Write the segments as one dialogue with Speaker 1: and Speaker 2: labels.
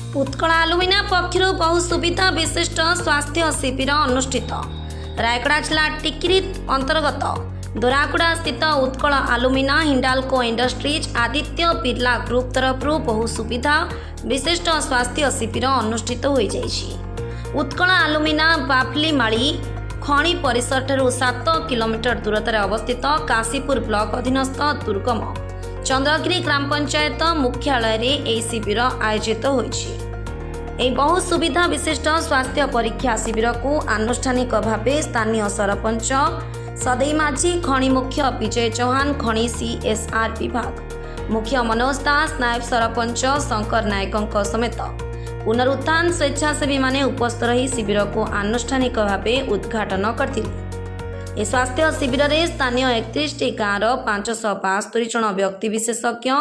Speaker 1: उत्कल आलुमिना पक्षर बहु सुविधा विशिष्ट स्वास्थ्य शिविर अनुष्ठित। रायगड़ा जिला टिकिरी अंतर्गत दोराकुड़ा स्थित उत्कल आलुमिना हिंडाल्को इंडस्ट्रीज आदित्य बिरला ग्रुप तरफ बहु सुविधा विशिष्ट स्वास्थ्य शिविर अनुष्ठित हो जाइछि। उत्कल आलुमिना बाफलीमाड़ी खणी परिसर ठारू 7 किलोमीटर दूरतार अवस्थित काशीपुर ब्लॉक अधीनस्थ दुर्गम चंद्रगिरी ग्राम पंचायत मुख्यालय रे एही शिविर आयोजित होइछि। एही बहु सुविधा विशिष्ट स्वास्थ्य परीक्षा शिविर को आनुष्ठानिक भावे स्थानीय सरपंच सदै माझी, खणी मुख्य विजय चौहान, खणी एसआर विभाग मुख्य मनोज दास, नायब सरपंच शंकर नायकों समेत पुनरुत्थान स्वेच्छासेवी माने उपस्थित रही शिविर को आनुष्ठानिक भावे उद्घाटन करथिले। स्वास्थ्य शिविर में स्थानीय 31 गाँवर 572 जन व्यक्ति विशेषज्ञ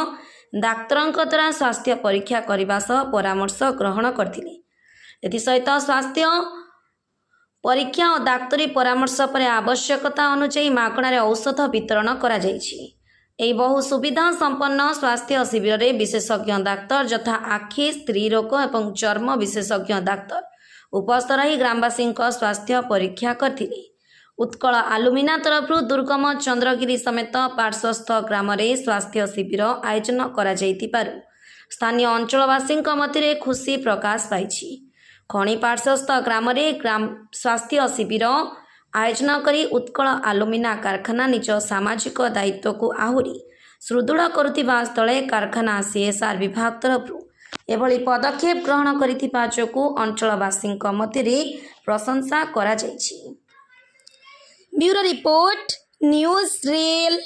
Speaker 1: डाक्तरों द्वारा स्वास्थ्य परीक्षा करने सह परामर्श ग्रहण करथिले। एसहित स्वास्थ्य परीक्षा और डाक्तरी परामर्श पर आवश्यकता अनुसार मागणार औषध वितरण करा जायछि। एही बहु सुविधा संपन्न स्वास्थ्य शिविर में विशेषज्ञ डाक्तर यथा आखि, स्त्री रोग और चर्म विशेषज्ञ डाक्तर उपस्थित रही ग्रामवासी स्वास्थ्य परीक्षा करथिले। उत्कल आलुमिना तरफ दुर्गम चंद्रगिरी समेत पार्श्वस्थ ग्राम में स्वास्थ्य शिविर आयोजन करा जायतिबारु स्थानीय अंचलवासी मध्य खुशी प्रकाश पाई। खणी पार्श्वस्थ ग्राम में ग्राम स्वास्थ्य शिविर आयोजन करी उत्कल आलुमिना कारखाना निज सामाजिक दायित्व को आहुरी सुदृढ़ करुथिबा स्थले कारखाना एसआर विभाग तरफ एभली पदक्षेप ग्रहण करिथिबा जोगु अंचलवासी मध्य प्रशंसा करा जायछि। Bureau report news reel.